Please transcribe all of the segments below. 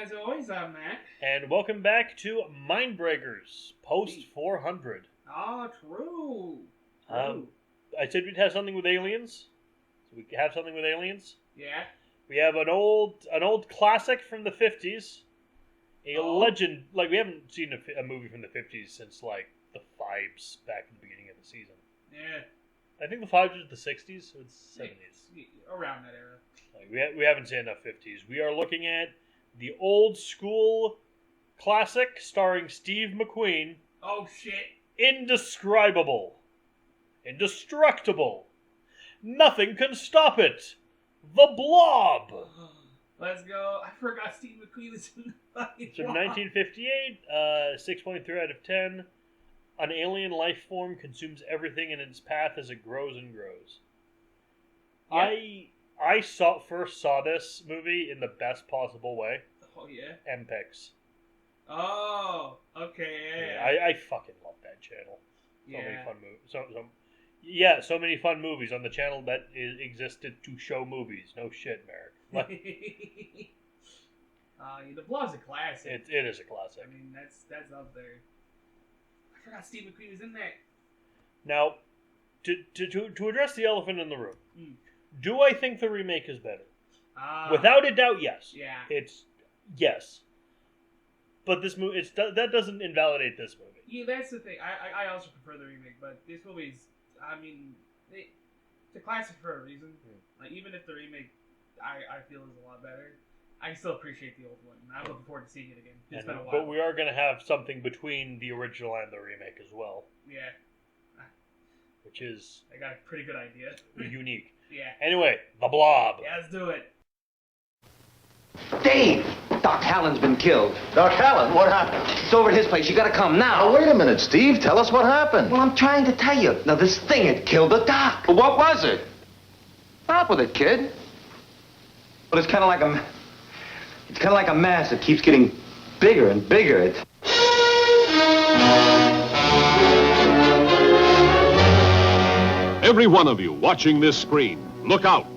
as always, I'm Matt. And welcome back to Mindbreakers, post 400. Oh, true. I said we'd have something with aliens. So we have something with aliens. Yeah. We have an old classic from the 50s. A legend. Like, we haven't seen a movie from the 50s since, like, the Fives back in the beginning of the season. Yeah. I think the Fives was the 60s, so it's 70s. Around that era. Like, we haven't seen enough 50s. We are looking at the old school classic starring Steve McQueen. Oh, shit. Indescribable. Indestructible. Nothing can stop it. The Blob. Let's go. I forgot Steve McQueen is in the fucking It's from Blob. 1958, 6.3 out of 10. An alien life form consumes everything in its path as it grows and grows. Yep. I first saw this movie in the best possible way. Oh, yeah? MPEX. Oh, okay, yeah. I fucking love that channel. So Yeah. many fun movies. So many fun movies on the channel that existed to show movies. No shit, Merrick. Like, The Blob's a classic. it is a classic. I mean, that's up there. I forgot Steve McQueen was in that. Now, to address the elephant in the room, Mm. do I think the remake is better? Ah. Without a doubt, yes. Yeah. It's yes. But this movie, that doesn't invalidate this movie. Yeah, that's the thing. I also prefer the remake, but this movie's, I mean, it's a classic for a reason. Like, even if the remake, I feel is a lot better, I still appreciate the old one. I'm looking forward to seeing it again. It's been a while. But we are going to have something between the original and the remake as well. Yeah. Which is... I got a pretty good idea. unique. Yeah. Anyway, The Blob. Yeah, let's do it. Dave! Doc Hallen's been killed. Doc Hallen, what happened? It's over at his place. You gotta come now. Oh, wait a minute, Steve. Tell us what happened. Well, I'm trying to tell you. Now, this thing had killed the doc. Well, what was it? Stop with it, kid. But it's kind of like a mass that keeps getting bigger and bigger. Every one of you watching this screen, look out.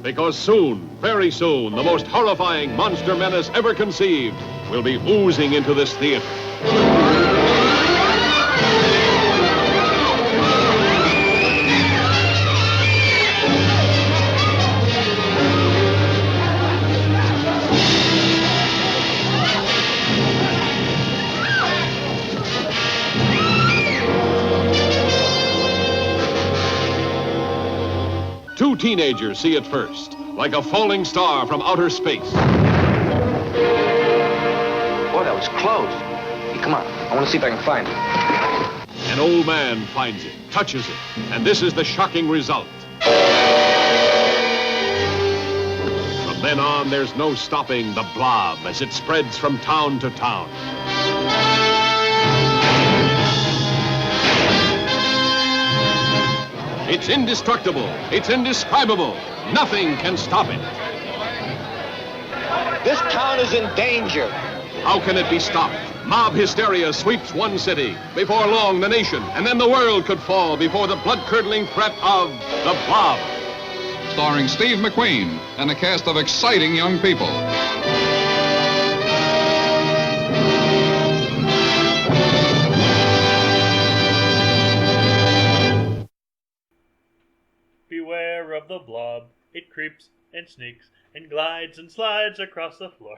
Because soon, very soon, the most horrifying monster menace ever conceived will be oozing into this theater. Two teenagers see it first, like a falling star from outer space. Boy, that was close. Hey, come on. I want to see if I can find it. An old man finds it, touches it, and this is the shocking result. From then on, there's no stopping the Blob as it spreads from town to town. It's indestructible. It's indescribable. Nothing can stop it. This town is in danger. How can it be stopped? Mob hysteria sweeps one city. Before long, the nation, and then the world could fall before the blood-curdling threat of the Blob. Starring Steve McQueen and a cast of exciting young people. Beware of the Blob. It creeps and sneaks and glides and slides across the floor.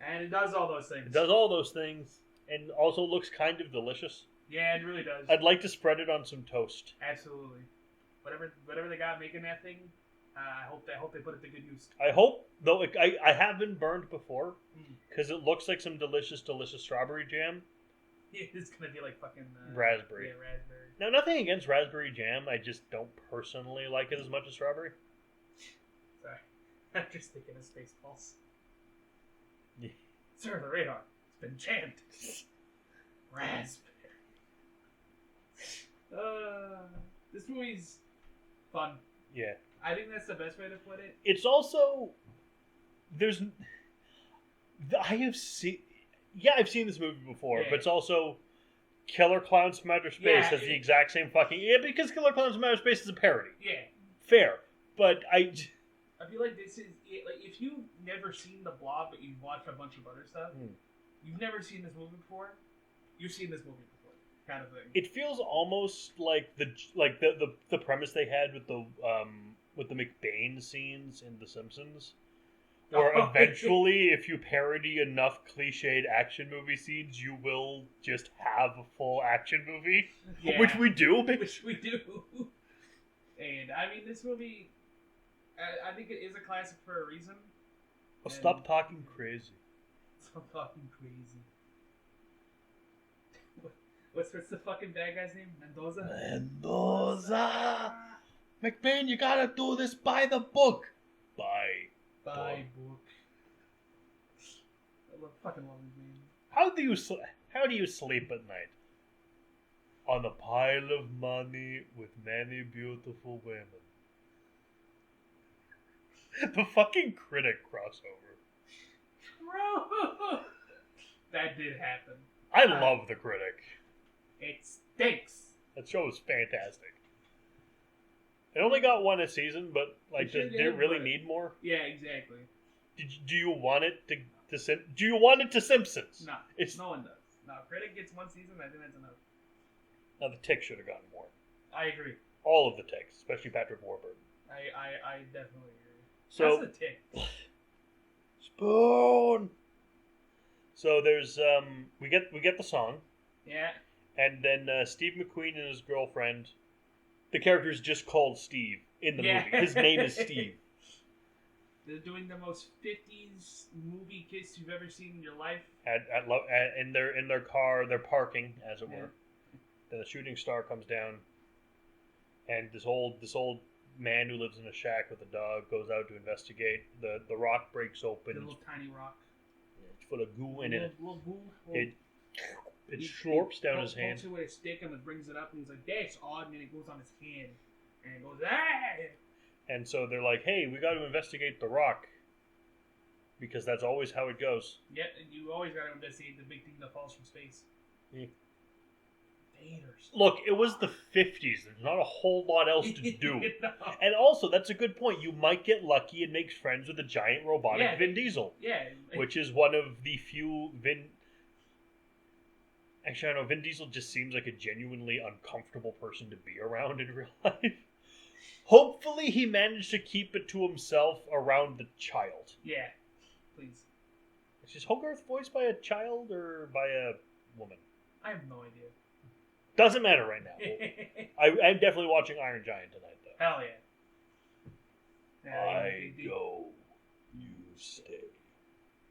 And it does all those things. It does all those things and also looks kind of delicious. Yeah, it really does. I'd like to spread it on some toast. Absolutely. Whatever they got making that thing, I hope they put it to good use. I hope, though, I have been burned before because it looks like some delicious strawberry jam. Yeah, it's gonna be like fucking raspberry. Yeah, raspberry. Now, nothing against raspberry jam. I just don't personally like it as much as strawberry. Sorry, I'm just thinking of Spaceballs. Yeah. Sir, the radar. It's been jammed. Raspberry. This movie's fun. Yeah. I think that's the best way to put it. It's also I've seen this movie before, Yeah. but it's also Killer Clowns from Outer Space has the exact same fucking... Yeah, because Killer Clowns from Outer Space is a parody. Yeah. Fair. But I I feel like this is it. Like if you've never seen the Blob, but you've watched a bunch of other stuff, you've never seen this movie before. You've seen this movie before, kind of thing. It feels almost like the premise they had with the McBain scenes in The Simpsons. Or eventually, if you parody enough cliched action movie scenes, you will just have a full action movie, which we do. Which we do. And I mean, this movie, I think it is a classic for a reason. Well, stop talking crazy. Stop talking crazy. What's the fucking bad guy's name? Mendoza. McBain, you gotta do this by the book. By book. I fucking love his name. How do you sleep at night? On a pile of money with many beautiful women. The fucking Critic crossover. Bro, that did happen. I love the Critic. It stinks. That show is fantastic. It only got one a season, but like, did it really need more? Yeah, exactly. Do you want it to do you want it to Simpsons? No, no one does. No, Critic gets one season. I think that's enough. Now the Tick should have gotten more. I agree. All of the Ticks, especially Patrick Warburton. I definitely agree. So that's the Tick. Spoon. So there's we get the song. Yeah. And then Steve McQueen and his girlfriend. The character is just called Steve in the movie. His name is Steve. They're doing the most 50s movie kiss you've ever seen in your life. In their car, they're parking, as it were. Then the shooting star comes down, and this old man who lives in a shack with a dog goes out to investigate. The rock breaks open. The little tiny rock. It's full of goo in it. Little goo. It slurps down his hand. He with a stick and it brings it up, and he's like, "That's odd," and then it goes on his hand, and it goes, "Ah!" And so they're like, "Hey, we got to investigate the rock, because that's always how it goes." Yeah, and you always got to investigate the big thing that falls from space. Yeah. Daters. Look, it was the 50s. There's not a whole lot else to do. No. And also, that's a good point. You might get lucky and make friends with a giant robotic Vin Diesel. Yeah. Which is one of the few Actually, I don't know. Vin Diesel just seems like a genuinely uncomfortable person to be around in real life. Hopefully, he managed to keep it to himself around the child. Yeah. Please. Is Hogarth voiced by a child or by a woman? I have no idea. Doesn't matter right now. I'm definitely watching Iron Giant tonight, though. Hell yeah. I go, you stay.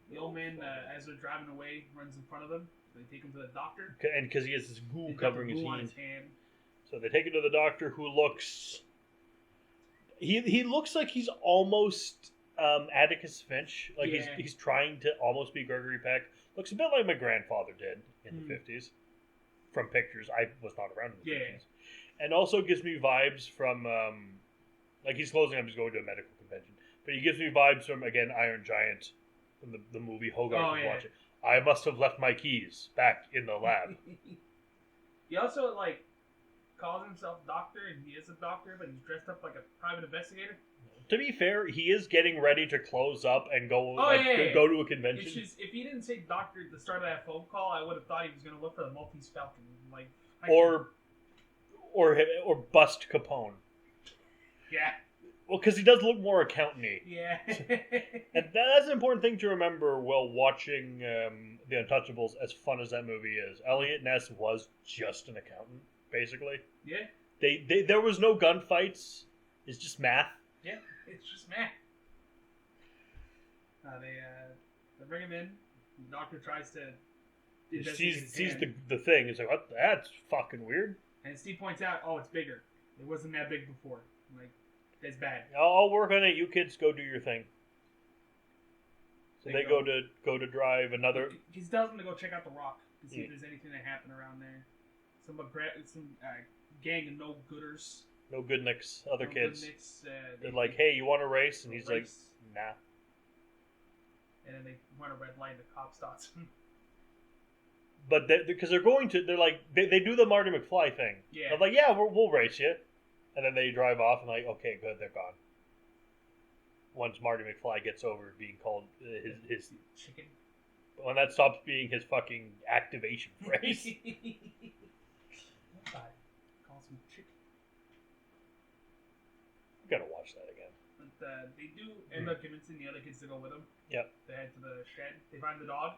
The old man, as they're driving away, runs in front of them. They take him to the doctor. And because he has this goo covering his hand. So they take him to the doctor, who looks... He looks like he's almost Atticus Finch. Like he's trying to almost be Gregory Peck. Looks a bit like my grandfather did in the 50s. From pictures. I was not around in the 50s. And also gives me vibes from... like he's closing up, he's going to a medical convention. But he gives me vibes from, again, Iron Giant. From the movie Hogarth was watching. I must have left my keys back in the lab. He also, like, calls himself doctor, and he is a doctor, but he's dressed up like a private investigator. To be fair, he is getting ready to close up and go go to a convention. It's just, if he didn't say doctor at the start of that phone call, I would have thought he was going to look for the Maltese Falcon. Like, or bust Capone. Yeah. Well, because he does look more accountant-y. Yeah. And that's an important thing to remember while watching The Untouchables, as fun as that movie is. Elliot Ness was just an accountant, basically. Yeah. There was no gunfights. It's just math. Yeah, it's just math. They bring him in. The doctor tries to sees the thing. It's like, what? That's fucking weird. And Steve points out, oh, it's bigger. It wasn't that big before. I'm like, it's bad. I'll work on it. You kids go do your thing. So they go to drive another. He tells them to go check out the rock to see if there's anything that happened around there. Some gang of no gooders. No good nicks. Other kids. They're like, hey, you want to race? And he's like, nah. And then they run a red light and the cop stops him. But because they're like, they do the Marty McFly thing. Yeah. They're like, yeah, we'll race you. And then they drive off and like, okay, good, they're gone. once Marty McFly gets over being called his chicken. When that stops being his fucking activation phrase. Calls him chicken. Gotta watch that again. But they do end up convincing the other kids to go with them. Yep. They head to the shed. They find the dog.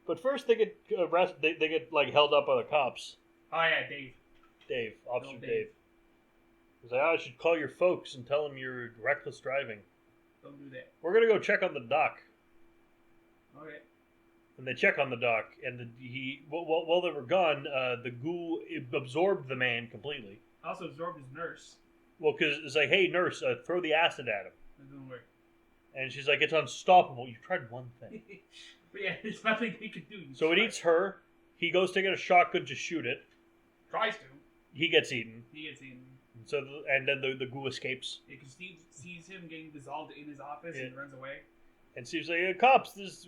But first, they get arrested. They get like held up by the cops. Oh yeah, Dave. Officer Dave. He's like, I should call your folks and tell them you're reckless driving. Don't do that. We're gonna go check on the dock. Okay. And they check on the dock, and while they were gone, the ghoul absorbed the man completely. Also absorbed his nurse. Well, because it's like, hey, nurse, throw the acid at him. It doesn't work. And she's like, it's unstoppable. You tried one thing. But yeah, there's nothing he could do. So it eats her. He goes to get a shotgun to shoot it. Tries to. He gets eaten. So and then the ghoul escapes. Yeah, because Steve sees him getting dissolved in his office and runs away. And Steve's like, hey, cops, this is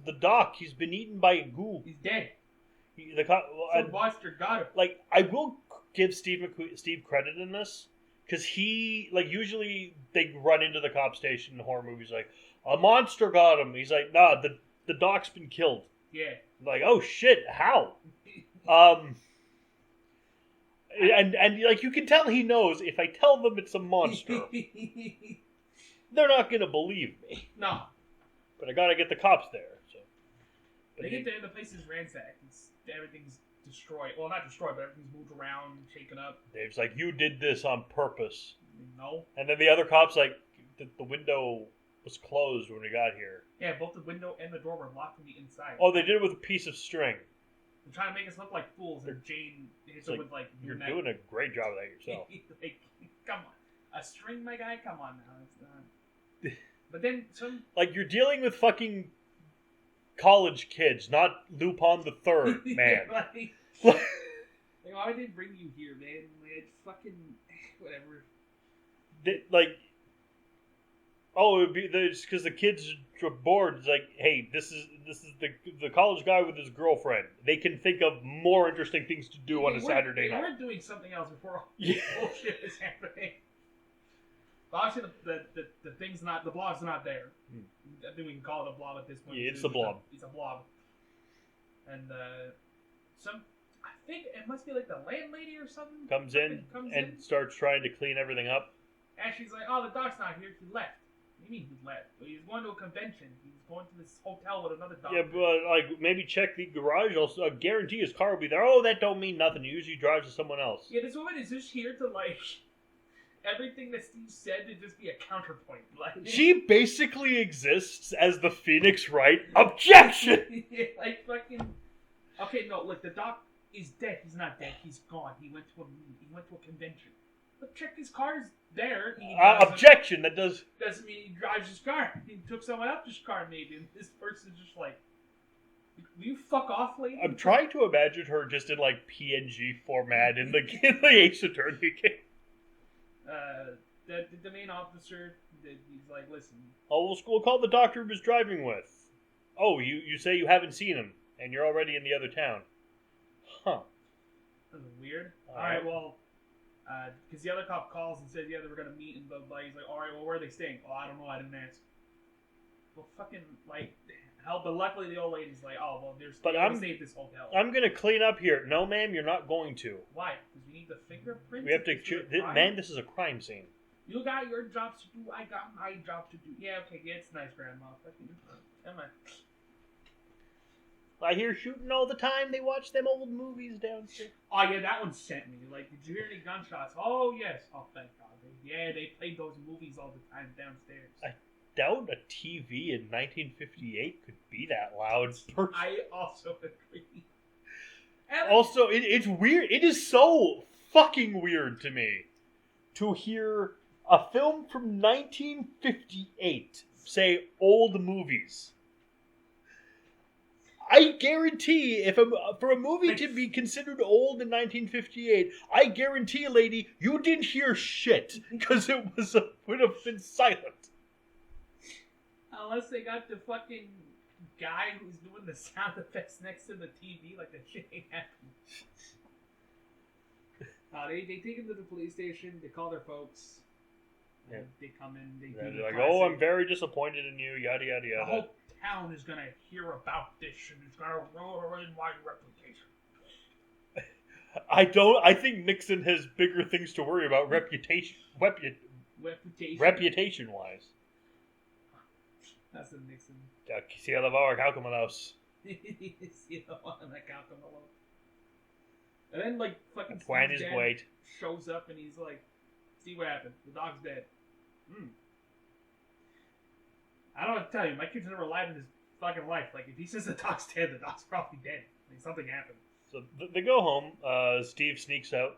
the doc. He's been eaten by a ghoul. He's dead. The cop. Some monster got him. Like, I will give Steve credit in this. Because he, like, usually they run into the cop station in horror movies like, a monster got him. He's like, nah, the doc's been killed. Yeah. Like, oh shit, how? And like, you can tell he knows if I tell them it's a monster, they're not going to believe me. No. But I got to get the cops there. So. They get there, the place is ransacked. Everything's destroyed. Well, not destroyed, but everything's moved around, shaken up. Dave's like, you did this on purpose. No. And then the other cop's like, the window was closed when we got here. Yeah, both the window and the door were locked from the inside. Oh, they did it with a piece of string. They're trying to make us look like fools, and Jane hits it with, like... You're doing a great job of that yourself. Like, come on. A string, my guy? Come on now. It's not... But then some... Like, you're dealing with fucking college kids, not Lupin the Third, man. like, why would they bring you here, man? Like, it's fucking... Whatever. It would be just because the kids are bored. It's like, hey, this is the college guy with his girlfriend. They can think of more interesting things to do on a Saturday night. They were doing something else before all this bullshit is happening. But obviously, the thing's not, the blob's not there. I think we can call it a blob at this point. Yeah, it's the blob. It's a blob. And I think it must be like the landlady or something. Comes in and starts trying to clean everything up. And she's like, oh, the doc's not here. He left. What do you mean he left? Well, he's going to a convention. He's going to this hotel with another doctor. Yeah, but like maybe check the garage. I'll guarantee his car will be there. Oh, that don't mean nothing. He usually drives to someone else. Yeah, this woman is just here to like everything that Steve said to just be a counterpoint. Like she basically exists as the Phoenix Wright objection. Yeah, like fucking. Okay, no, look, the doc is dead. He's not dead. He's gone. He went to a convention. But check, his car's there. Objection. That doesn't mean he drives his car. He took someone else's car, maybe. And this person's just like, will you fuck off, lady? I'm trying to imagine her just in like PNG format in the Ace Attorney game. The main officer, he's like, listen. Oh, we'll call the doctor he was driving with. Oh, you say you haven't seen him, and you're already in the other town. Huh. That's weird. Alright, well, because the other cop calls and says, yeah, they were going to meet and blah, blah. He's like, alright, well, where are they staying? Oh, I don't know, I didn't ask. Well, fucking, like, hell, but luckily the old lady's like, oh, well, they're staying at this hotel. I'm going to clean up here. No, ma'am, you're not going to. Why? Because we need the fingerprints? We have to, man, this is a crime scene. You got your jobs to do, I got my job to do. Yeah, okay, yeah, it's nice, Grandma. Come on. I hear shooting all the time. They watch them old movies downstairs. Oh, yeah, that one sent me. Like, did you hear any gunshots? Oh, yes. Oh, thank God. They played those movies all the time downstairs. I doubt a TV in 1958 could be that loud. I also agree. Also, it's weird. It is so fucking weird to me to hear a film from 1958 say old movies. I guarantee for a movie to be considered old in 1958, I guarantee, lady, you didn't hear shit because it would have been silent. Unless they got the fucking guy who's doing the sound effects next to the TV, like that shit ain't happening. They take him to the police station. They call their folks. And they come in, they're like, "Oh, I'm very disappointed in you." Yada yada yada. The whole town is gonna hear about this, and it's gonna ruin my reputation. I think Nixon has bigger things to worry about reputation wise. That's the Nixon. Si lavar calculados. And then, like, fucking Steve's Steve's dad dad shows up and he's like, "See what happened? The dog's dead." I don't know what to tell you. My kid's never lied in his fucking life. Like, if he says the dog's dead, the dog's probably dead. Like, something happened. So they go home. Steve sneaks out.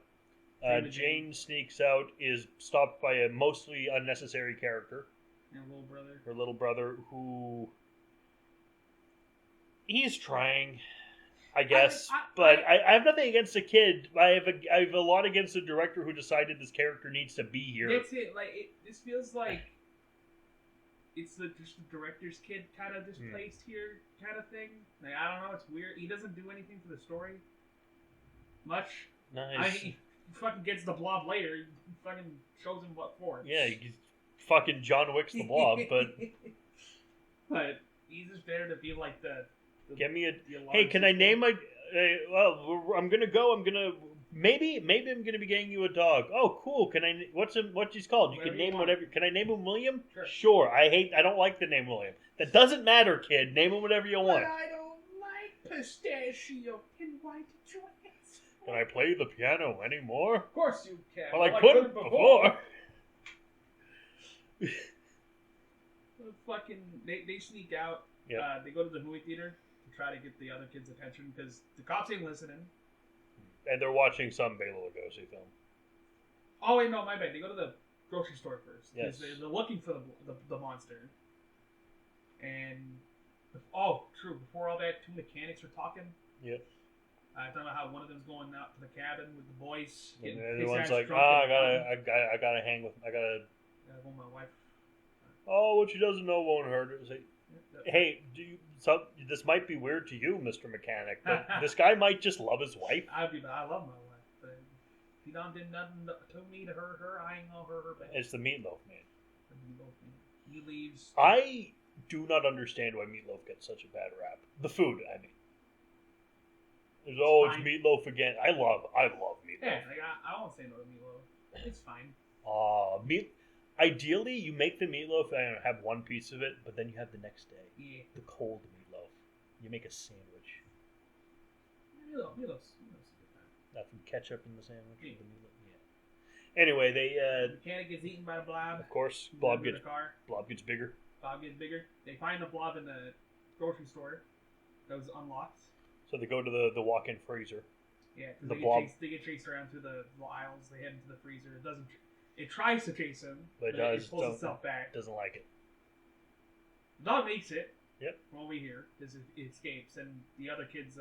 Jane sneaks out, is stopped by a mostly unnecessary character. Her little brother, who... He's trying, I guess. I have nothing against the kid. I have a lot against the director who decided this character needs to be here. That's it. Like, this feels like it's just the director's kid kind of displaced here kind of thing. Like, I don't know. It's weird. He doesn't do anything for the story much. Nice. He fucking gets the Blob later. He fucking shows him what for. Yeah, he fucking John Wick's the Blob, but... But he's just there to be like the Get me a... Hey, can I name my... well, I'm gonna go. Maybe I'm gonna be getting you a dog. Oh, cool. Can I... What's he's called? You can name whatever... Can I name him William? Sure. I don't like the name William. That doesn't matter, kid. Name him whatever you want. But I don't like pistachio. And why did you ask? Can I play the piano anymore? Of course you can. Well, I couldn't before. Fucking... They sneak out. Yeah. They go to the movie theater to try to get the other kids' attention because the cops ain't listening. And they're watching some Bela Lugosi film. Oh wait, no, my bad. They go to the grocery store first. Yes. They're looking for the monster. And true. Before all that, two mechanics were talking. Yep. Talking about how one of them's going out to the cabin with the boys. And the other one's like, I gotta hang with. I gotta go with my wife. Oh, what she doesn't know won't hurt her. Like, hey, this might be weird to you, Mr. Mechanic, but this guy might just love his wife. I love my wife, but if he done did nothing to me to hurt her, I ain't gonna hurt her back. It's the Meatloaf Man. He leaves. I do not understand why Meatloaf gets such a bad rap. The food, I mean. It's Meatloaf again. I love Meatloaf. Yeah, like, I won't say no to Meatloaf. It's fine. Ideally, you make the meatloaf and have one piece of it, but then you have the next day. Yeah. The cold meatloaf. You make a sandwich. Meatloaf's a good time. Nothing ketchup in the sandwich. Yeah. The meatloaf. Yeah. Anyway, the mechanic gets eaten by the Blob. Of course, Blob gets bigger. Blob gets bigger. They find the Blob in the grocery store that was unlocked. So they go to the walk-in freezer. Yeah, because they get chased around through the aisles. They head into the freezer. It tries to chase him, but it pulls itself back. Doesn't like it. The dog makes it. Yep. From what we hear, because it escapes, and the other kids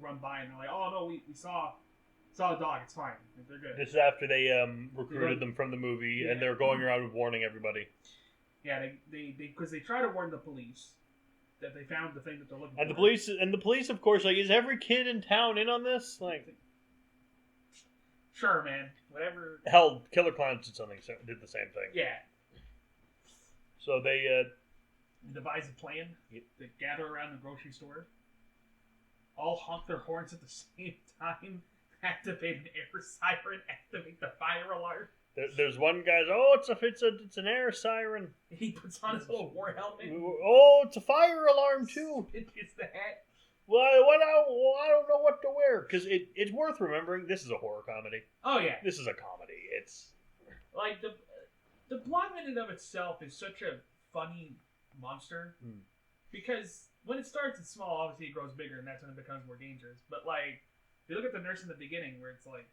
run by and they're like, "Oh no, we saw a dog. It's fine. They're good." This is after they recruited them from the movie, and they're going around warning everybody. Yeah, because they try to warn the police that they found the thing that they're looking for. And the police, of course, like, is every kid in town in on this? Like. Sure, man. Whatever. Hell, Killer Clowns did the same thing. Yeah. So they devise a plan. They gather around the grocery store. All honk their horns at the same time. Activate an air siren. Activate the fire alarm. There's one guy's. Oh, it's an air siren. He puts on his little war helmet. Oh, it's a fire alarm too. It's the hat. Well, I don't know what to wear, because it's worth remembering this is a horror comedy. Oh yeah, this is a comedy. It's like the Blob in and of itself is such a funny monster because when it starts it's small, obviously it grows bigger, and that's when it becomes more dangerous. But like, if you look at the nurse in the beginning, where it's like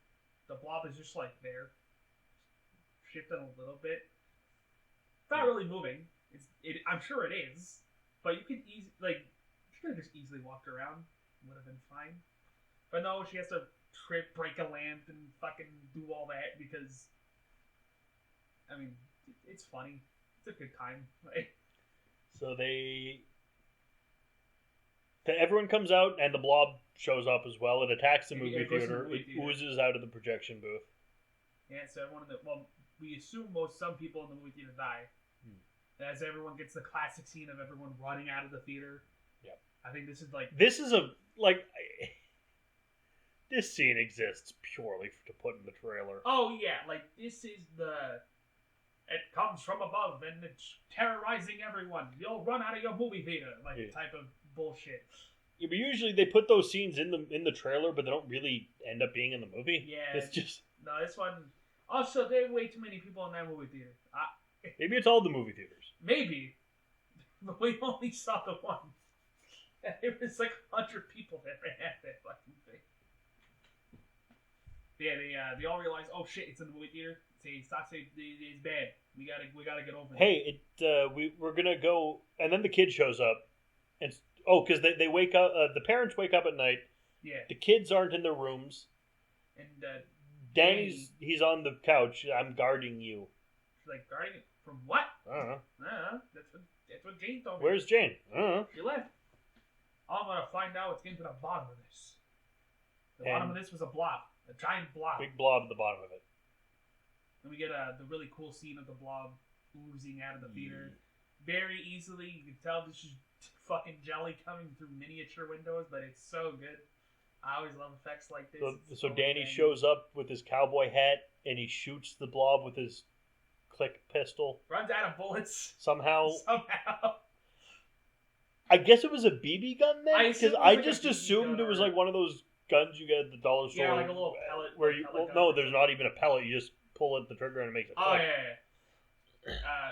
the Blob is just like there, shifting a little bit. It's not really moving. I'm sure it is, but you could could have just easily walked around. Would have been fine. But no, she has to break a lamp and fucking do all that because, I mean, it's funny. It's a good time. So everyone comes out and the Blob shows up as well. It attacks the movie theater. It oozes out of the projection booth. Yeah, so we assume some people in the movie theater die. As everyone gets the classic scene of everyone running out of the theater. Yep. I think this is like... This scene exists purely to put in the trailer. Oh, yeah. Like, this is the... It comes from above, and it's terrorizing everyone. You'll run out of your movie theater. Type of bullshit. Yeah, but usually they put those scenes in the trailer, but they don't really end up being in the movie. Yeah. It's just... No, this one... Also, there are way too many people in that movie theater. Maybe it's all the movie theaters. Maybe. But we only saw the one. And it was like 100 people that ran at that fucking thing. Yeah, they all realize, oh shit, it's in the movie theater. It's bad. We gotta get over it. Hey, we're gonna go, and then the kid shows up, and because they wake up, the parents wake up at night. Yeah. The kids aren't in their rooms. And he's on the couch. I'm guarding you. She's like, guarding it from what? I don't know. That's what Jane told me. Where's Jane? I don't know. She left. I'm gonna find out what's getting to the bottom of this. The bottom of this was a blob. A giant blob. Big blob at the bottom of it. And we get the really cool scene of the blob oozing out of the theater. Very easily, you can tell this is fucking jelly coming through miniature windows, but it's so good. I always love effects like this. So Danny shows up with his cowboy hat, and he shoots the blob with his click pistol. Runs out of bullets. Somehow. I guess it was a BB gun then? Because I just assumed it was like one of those guns you get at the dollar store. Yeah, like a little pellet. Where no, there's not even a pellet. You just pull the trigger and it makes it click. Oh, yeah.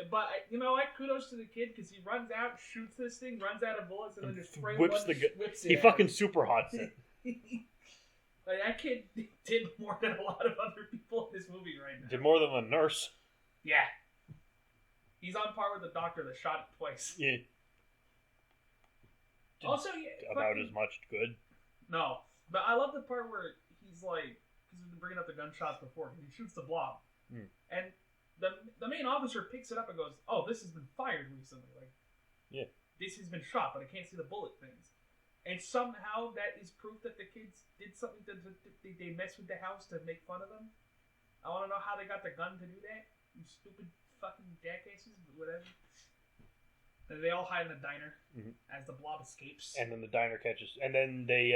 But, you know what? Kudos to the kid, because he runs out, shoots this thing, runs out of bullets, and then just whips it. He fucking super hots it. Like, that kid did more than a lot of other people in this movie right now. Did more than the nurse. Yeah. He's on par with the doctor that shot it twice. Yeah. Also, yeah. About as much good. No. But I love the part where he's like, because we've been bringing up the gunshots before, he shoots the blob. And the main officer picks it up and goes, oh, this has been fired recently. Like, yeah. This has been shot, but I can't see the bullet things. And somehow that is proof that the kids did something, they messed with the house to make fun of them. I want to know how they got the gun to do that. You stupid fucking jackasses, but whatever. And they all hide in the diner as the blob escapes. And then the diner catches, and then they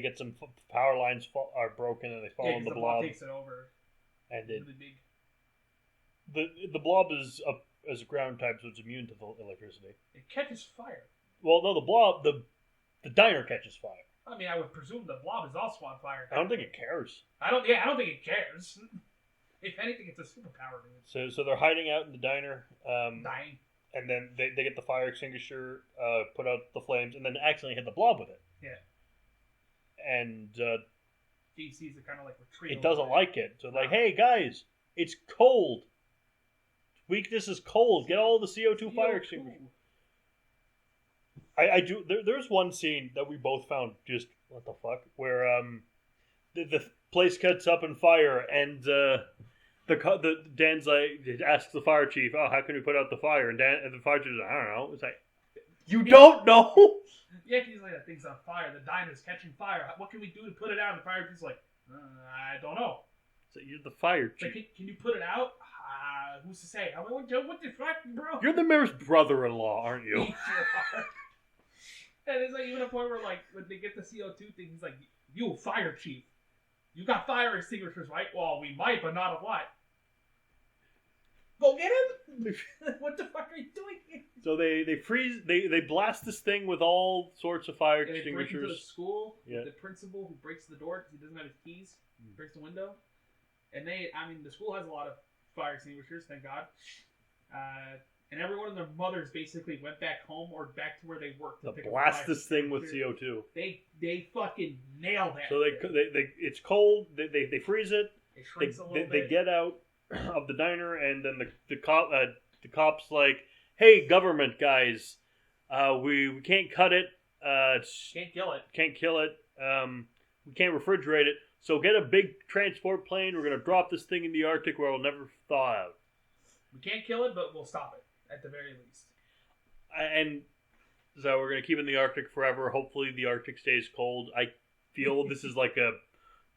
get some power lines are broken, and they fall on the blob. Takes it over. And really big. The blob is a ground type, so it's immune to the electricity. It catches fire. Well, no, the blob, the diner catches fire. I mean, I would presume the blob is also on fire. I don't think it cares. I don't think it cares. If anything, it's a superpower, dude. So they're hiding out in the diner. Dying. And then they get the fire extinguisher, put out the flames, and then accidentally hit the blob with it. Yeah. And Steve sees it kind of like retreat. It doesn't like it. So like, hey guys, it's cold. Weakness is cold. Get all the CO2 fire extinguisher. I do. There's one scene that we both found just what the fuck, where the place cuts up in fire, and Dan's like asks the fire chief, "Oh, how can we put out the fire?" And the fire chief's like, "I don't know." It's like, you don't know? Yeah, he's like, that thing's on fire. The diner's catching fire. What can we do to put it out? And the fire chief's like, I don't know. So you're the fire chief. Like, can you put it out? Who's to say? I mean, what the fuck, bro? You're the mayor's brother-in-law, aren't you? You sure are. And there's like even a point where like when they get the CO2 thing, he's like, "You fire chief, you got fire extinguishers, right? Well, we might, but not a lot. Go get him! What the fuck are you doing here?" So they freeze. They blast this thing with all sorts of fire and extinguishers. They break into the school. Yeah. The principal who breaks the door because he doesn't have his keys, breaks the window. And the school has a lot of fire extinguishers, thank God. And everyone and their mothers basically went back home or back to where they worked. To blast this thing with CO2. They fucking nailed that. So they it's cold. They freeze it. It shrinks a little bit. They get out of the diner, and then the cop's like, "Hey, government guys, we can't cut it. Can't kill it. Can't kill it. We can't refrigerate it. So get a big transport plane. We're gonna drop this thing in the Arctic where it'll never thaw out. We can't kill it, but we'll stop it at the very least. And so we're gonna keep it in the Arctic forever. Hopefully, the Arctic stays cold. I feel this is like a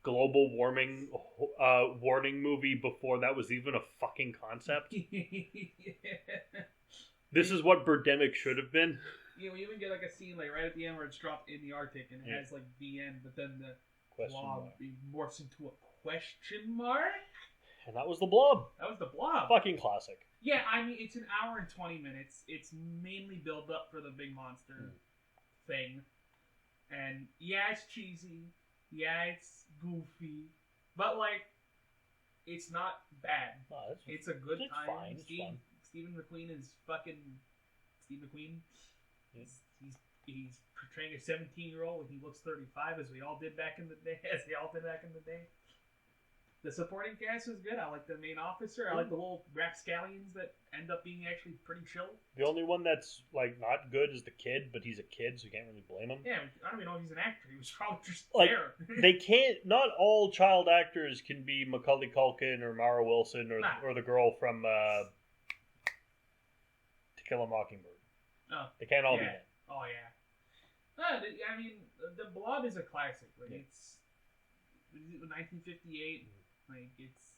global warming warning movie before that was even a fucking concept. This is what Birdemic should have been. You even get like a scene like right at the end where it's dropped in the Arctic and it has like the end, but then the Blob morphs into a question mark. And that was the Blob. That was the Blob. Fucking classic. Yeah, I mean it's an hour and 20 minutes. It's mainly build up for the big monster thing, and yeah, it's cheesy. Yeah, it's goofy, but like, it's not bad. No, it's a good time. Fine. It's fun. Stephen McQueen is fucking Steve McQueen. He's portraying a 17-year-old when he looks 35, as we all did back in the day. The supporting cast was good. I like the main officer. I like the little rapscallions that end up being actually pretty chill. The only one that's like not good is the kid, but he's a kid, so you can't really blame him. Yeah, I don't even know if he's an actor. He was probably just like, there. They can't. Not all child actors can be Macaulay Culkin or Mara Wilson or the girl from To Kill a Mockingbird. Oh, they can't all be them. Oh yeah. I mean, the Blob is a classic. Like it's 1958. Like it's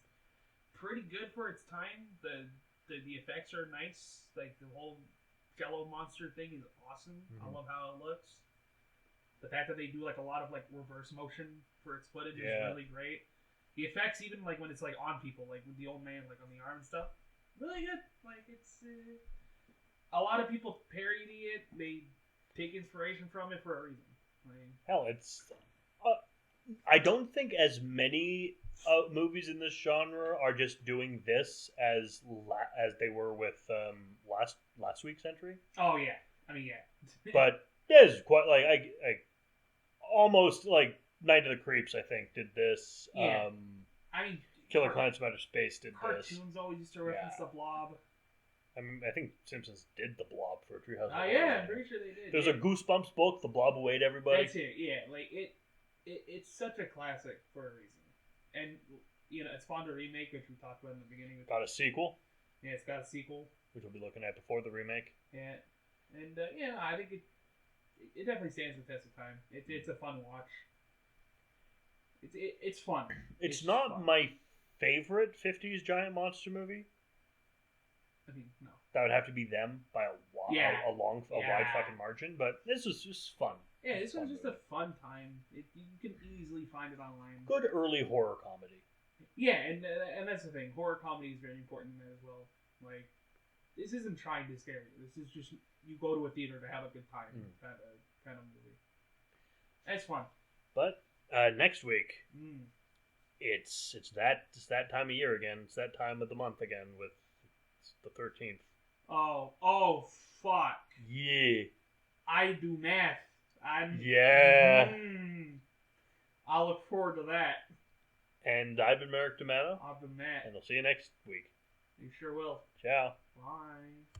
pretty good for its time. The effects are nice. Like the whole Jello monster thing is awesome. I love how it looks. The fact that they do like a lot of like reverse motion for its footage is really great. The effects, even like when it's like on people, like with the old man like on the arm and stuff, really good. Like it's a lot of people parody it. They take inspiration from it for a reason. Like, hell, it's. I don't think as many movies in this genre are just doing this as they were with last week's entry. Oh yeah, I mean yeah. But there's quite like I almost like Night of the Creeps. I think did this. Yeah. I mean, Killer Clowns from Outer Space did cartoons this. Cartoons always used to reference the Blob. I mean, I think Simpsons did the Blob for Treehouse. Oh yeah, I'm pretty sure they did. There's a Goosebumps book, The Blob Await Everybody. That's it. Yeah, like it's such a classic for a reason, and you know it spawned a remake, which we talked about in the beginning. Got a sequel. Yeah, it's got a sequel, which we'll be looking at before the remake. Yeah, and yeah, I think it definitely stands the test of time. It's a fun watch. It's fun. It's not fun. My favorite 50s giant monster movie. I mean, no. That would have to be them by a wide fucking margin. But this was just fun. Yeah, this was just a fun time. You can easily find it online. Good early horror comedy. Yeah, and that's the thing. Horror comedy is very important in that as well. Like, this isn't trying to scare you. This is just you go to a theater to have a good time kind of movie. It's fun. But next week, it's that time of year again. It's that time of the month again with the 13th. Oh, fuck. Yeah. I do math. I'll look forward to that. And I've been Merrick D'Amato. I've been Matt. And I'll see you next week. You sure will. Ciao. Bye.